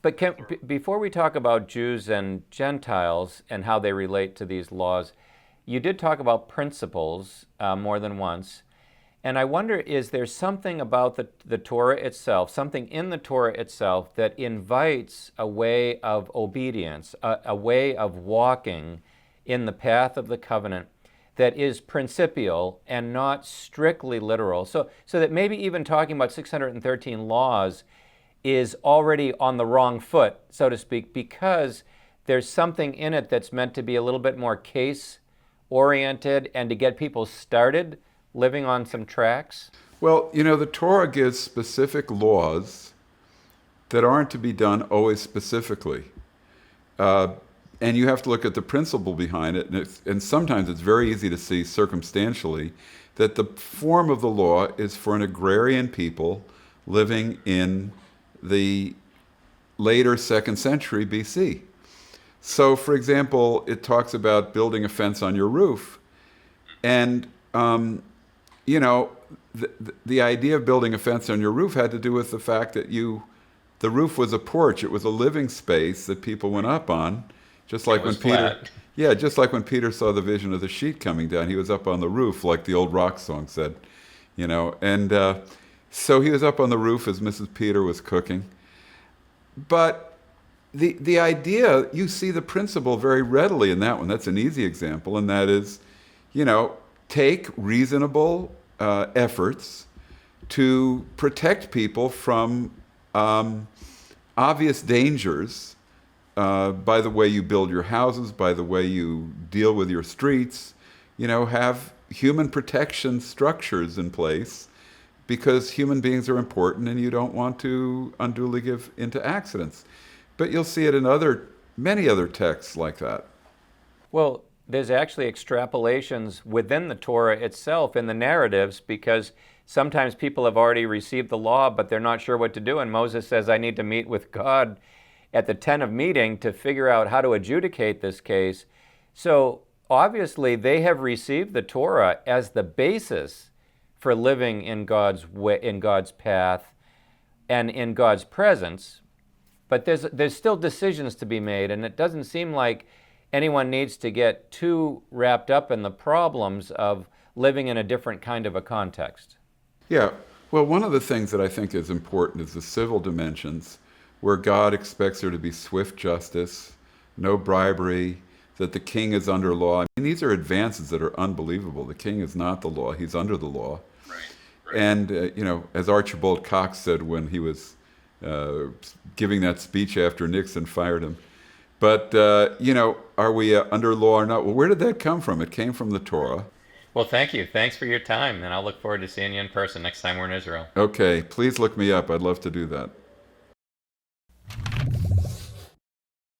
But before we talk about Jews and Gentiles and how they relate to these laws, you did talk about principles more than once. And I wonder, is there something about the Torah itself, something in the Torah itself that invites a way of obedience, a way of walking in the path of the covenant that is principial and not strictly literal? So that maybe even talking about 613 laws is already on the wrong foot, so to speak, because there's something in it that's meant to be a little bit more case-oriented and to get people started living on some tracks? Well, the Torah gives specific laws that aren't to be done always specifically. And you have to look at the principle behind it. And sometimes it's very easy to see circumstantially that the form of the law is for an agrarian people living in the later 2nd century BC. So, for example, it talks about building a fence on your roof. And the idea of building a fence on your roof had to do with the fact that the roof was a porch. It was a living space that people went up on, just like when just like when Peter saw the vision of the sheet coming down. He was up on the roof, like the old rock song said, And so he was up on the roof as Mrs. Peter was cooking. But the idea, you see the principle very readily in that one. That's an easy example, and that is, take reasonable efforts to protect people from obvious dangers by the way you build your houses, by the way you deal with your streets. Have human protection structures in place because human beings are important and you don't want to unduly give into accidents. But you'll see it in many other texts like that. Well, there's actually extrapolations within the Torah itself in the narratives, because sometimes people have already received the law, but they're not sure what to do. And Moses says, I need to meet with God at the tent of meeting to figure out how to adjudicate this case. So obviously they have received the Torah as the basis for living in God's way, in God's path, and in God's presence. But there's still decisions to be made, and it doesn't seem like anyone needs to get too wrapped up in the problems of living in a different kind of a context. Yeah. Well, one of the things that I think is important is the civil dimensions, where God expects there to be swift justice, no bribery, that the king is under law. I mean, these are advances that are unbelievable. The king is not the law. He's under the law. Right. And, as Archibald Cox said when he was giving that speech after Nixon fired him, but, are we under law or not? Well, where did that come from? It came from the Torah. Well, thank you. Thanks for your time, and I'll look forward to seeing you in person next time we're in Israel. Okay, please look me up. I'd love to do that.